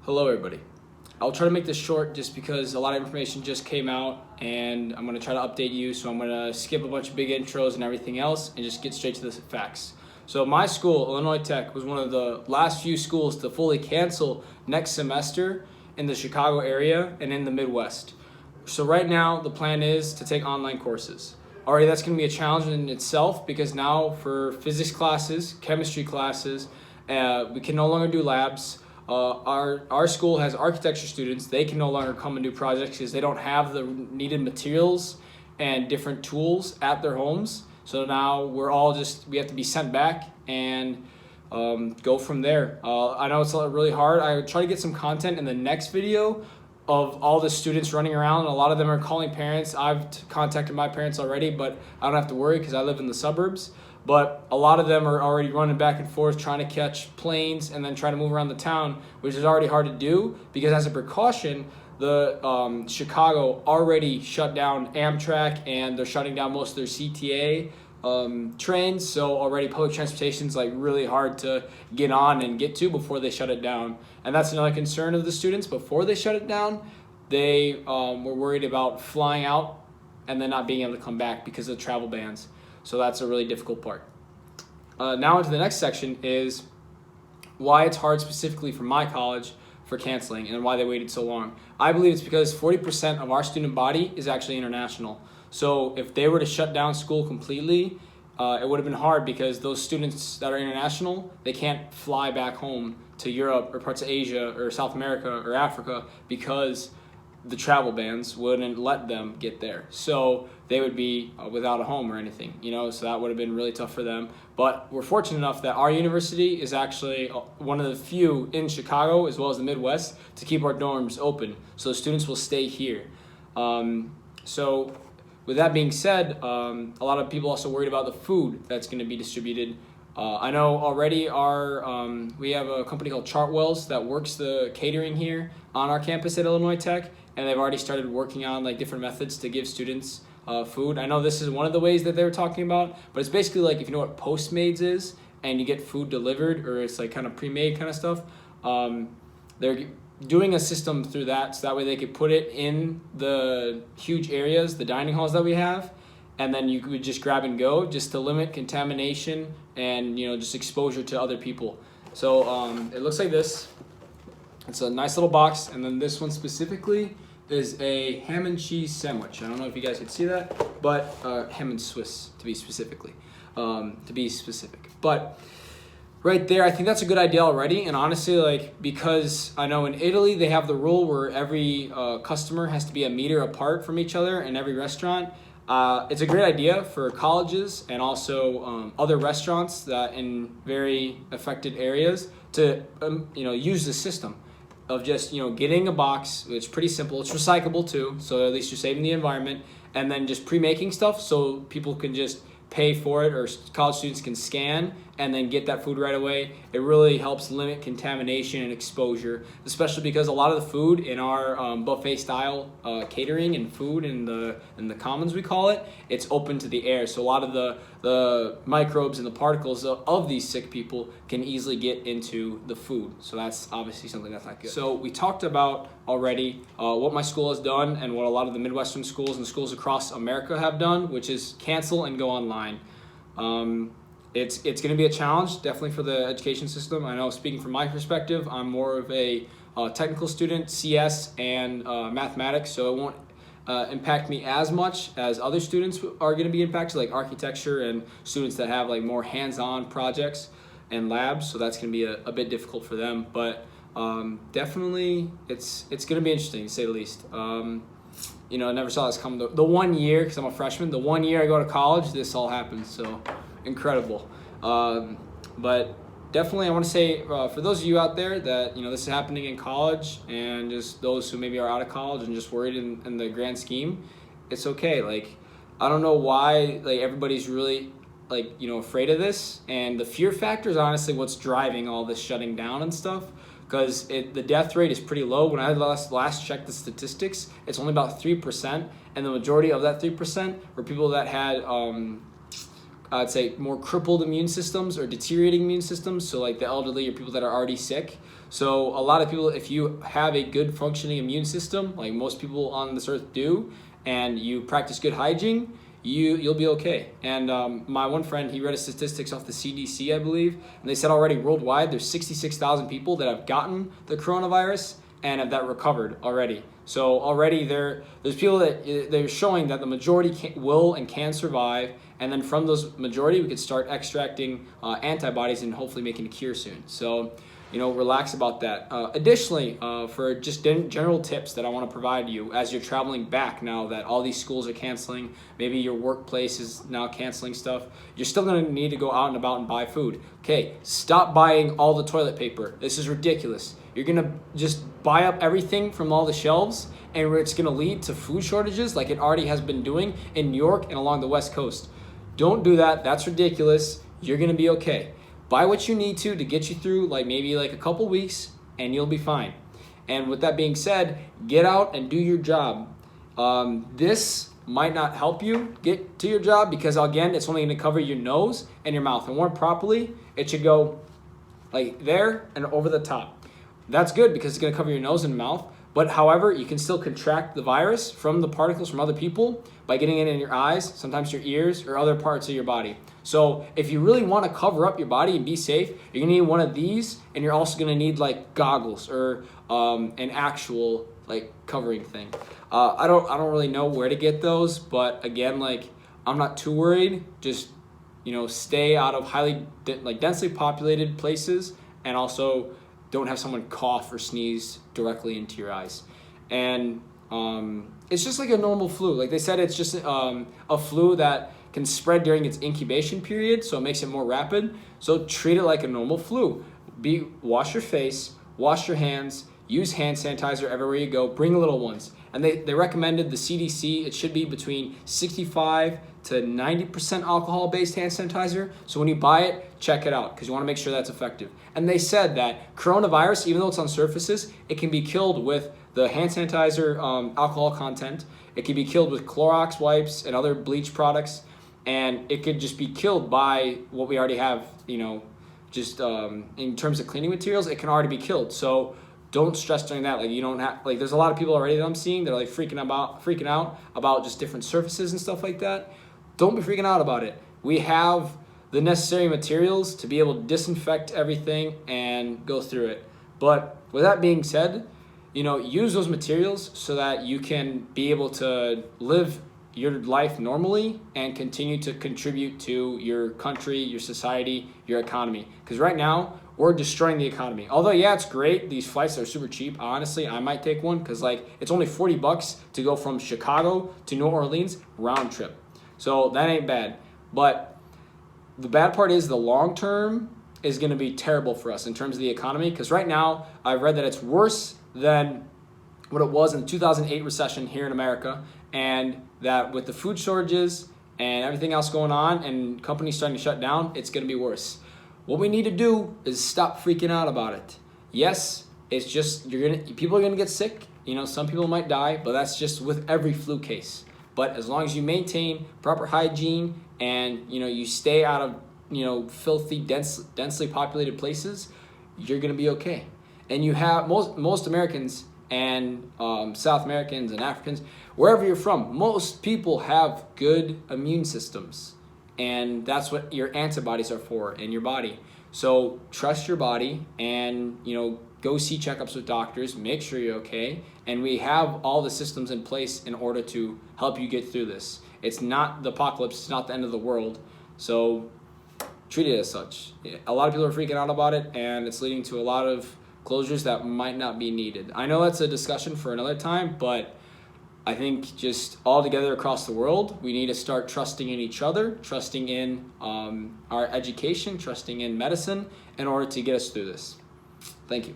Hello everybody. I'll try to make this short just because a lot of information just came out and I'm going to try to update you, so I'm going to skip a bunch of big intros and everything else and just get straight to the facts. So my school, Illinois Tech, was one of the last few schools to fully cancel next semester in the Chicago area and in the Midwest. So right now the plan is to take online courses. Already that's going to be a challenge in itself because now for physics classes, chemistry classes, we can no longer do labs. Our school has architecture students. They can no longer come and do projects because they don't have the needed materials and different tools at their homes. So now we have to be sent back and go from there. I know it's really hard. I try to get some content in the next video of all the students running around. A lot of them are calling parents. I've contacted my parents already, but I don't have to worry because I live in the suburbs. But a lot of them are already running back and forth trying to catch planes and then trying to move around the town, which is already hard to do because as a precaution, the Chicago already shut down Amtrak and they're shutting down most of their CTA trains. So already public transportation is like really hard to get on and get to before they shut it down. And that's another concern of the students. Before they shut it down, they were worried about flying out and then not being able to come back because of the travel bans. So that's a really difficult part. Now into the next section is why it's hard specifically for my college for canceling and why they waited so long. I believe it's because 40% of our student body is actually international. So if they were to shut down school completely, it would have been hard because those students that are international, they can't fly back home to Europe or parts of Asia or South America or Africa because the travel bans wouldn't let them get there. So they would be without a home or anything, so that would have been really tough for them. But we're fortunate enough that our university is actually one of the few in Chicago as well as the Midwest to keep our dorms open. So students will stay here. So with that being said, a lot of people also worried about the food that's going to be distributed. I know already we have a company called Chartwells that works the catering here on our campus at Illinois Tech, and they've already started working on different methods to give students food. I know this is one of the ways that they were talking about, but it's basically like if you know what Postmates is and you get food delivered or it's like kind of pre-made kind of stuff, they're doing a system through that so that way they could put it in the huge areas, the dining halls that we have, and then you could just grab and go just to limit contamination and just exposure to other people. So it looks like this. It's a nice little box, and then this one specifically is a ham and cheese sandwich. I don't know if you guys can see that, but ham and Swiss to be specific. But right there, I think that's a good idea already. And honestly, because I know in Italy they have the rule where every customer has to be a meter apart from each other in every restaurant. It's a great idea for colleges and also other restaurants that in very affected areas to use the system of just getting a box. It's pretty simple. It's recyclable too, so at least you're saving the environment. And then just pre-making stuff so people can just pay for it, or college students can scan and then get that food right away. It really helps limit contamination and exposure, especially because a lot of the food in our buffet style catering and food in the commons, we call it, it's open to the air. So a lot of the microbes and the particles of these sick people can easily get into the food. So that's obviously something that's not good. So we talked about already what my school has done and what a lot of the Midwestern schools and schools across America have done, which is cancel and go online. It's going to be a challenge, definitely, for the education system. I know, speaking from my perspective, I'm more of a technical student, CS and mathematics, so it won't impact me as much as other students are going to be impacted, like architecture and students that have more hands-on projects and labs. So that's going to be a bit difficult for them. But definitely, it's going to be interesting, to say the least. I never saw this come. The 1 year, because I'm a freshman, the 1 year I go to college, this all happens. So incredible. But definitely I want to say for those of you out there that this is happening in college, and just those who maybe are out of college and just worried in the grand scheme, it's okay. I don't know why everybody's really afraid of this, and the fear factor is honestly what's driving all this shutting down and stuff, because the death rate is pretty low. When I last checked the statistics, it's only about 3%, and the majority of that 3% were people that had I'd say more crippled immune systems or deteriorating immune systems. So like the elderly or people that are already sick. So a lot of people, if you have a good functioning immune system, like most people on this earth do, and you practice good hygiene, you'll be okay. And my one friend, he read a statistics off the CDC, I believe, and they said already worldwide there's 66,000 people that have gotten the coronavirus and have that recovered already. So already there's people that they're showing that the majority will and can survive, and then from those majority we could start extracting antibodies and hopefully making a cure soon. So relax about that. Additionally, for just general tips that I want to provide you as you're traveling back now that all these schools are canceling, maybe your workplace is now canceling stuff, you're still going to need to go out and about and buy food. Okay, stop buying all the toilet paper. This is ridiculous. You're going to just buy up everything from all the shelves, and it's going to lead to food shortages like it already has been doing in New York and along the West Coast. Don't do that. That's ridiculous. You're going to be okay. Buy what you need to get you through maybe a couple weeks, and you'll be fine. And with that being said, get out and do your job. This might not help you get to your job because, again, it's only going to cover your nose and your mouth. And worn properly, it should go like there and over the top. That's good because it's going to cover your nose and mouth. But however, you can still contract the virus from the particles from other people by getting it in your eyes, sometimes your ears, or other parts of your body. So if you really want to cover up your body and be safe, you're going to need one of these, and you're also going to need goggles or an actual covering thing. I don't really know where to get those, but again, I'm not too worried. Just stay out of highly densely populated places, and also don't have someone cough or sneeze directly into your eyes. And it's just like a normal flu. Like they said, it's just a flu that can spread during its incubation period, so it makes it more rapid. So treat it like a normal flu. Wash your face, wash your hands, use hand sanitizer everywhere you go, bring little ones. And they recommended, the CDC, it should be between 65 to 90% alcohol-based hand sanitizer. So when you buy it, check it out because you want to make sure that's effective. And they said that coronavirus, even though it's on surfaces, it can be killed with the hand sanitizer alcohol content. It can be killed with Clorox wipes and other bleach products. And it could just be killed by what we already have, just in terms of cleaning materials, it can already be killed. So don't stress during that. You don't have, there's a lot of people already that I'm seeing that are freaking out about just different surfaces and stuff like that. Don't be freaking out about it. We have the necessary materials to be able to disinfect everything and go through it. But with that being said, use those materials so that you can be able to live your life normally and continue to contribute to your country, your society, your economy. Because right now, we're destroying the economy. Although, yeah, it's great. These flights are super cheap. Honestly, I might take one because it's only $40 to go from Chicago to New Orleans round trip. So that ain't bad. But the bad part is the long term is going to be terrible for us in terms of the economy. Because right now, I've read that it's worse than what it was in the 2008 recession here in America. And that with the food shortages and everything else going on and companies starting to shut down, it's going to be worse. What we need to do is stop freaking out about it. Yes, it's just people are gonna get sick. Some people might die, but that's just with every flu case. But as long as you maintain proper hygiene and you stay out of filthy, densely populated places, you're gonna be okay. And you have most Americans and South Americans and Africans, wherever you're from, most people have good immune systems. And that's what your antibodies are for in your body. So trust your body and, go see checkups with doctors, make sure you're okay. And we have all the systems in place in order to help you get through this. It's not the apocalypse, it's not the end of the world. So treat it as such. A lot of people are freaking out about it, and it's leading to a lot of closures that might not be needed. I know that's a discussion for another time, but I think just all together across the world, we need to start trusting in each other, trusting in our education, trusting in medicine in order to get us through this. Thank you.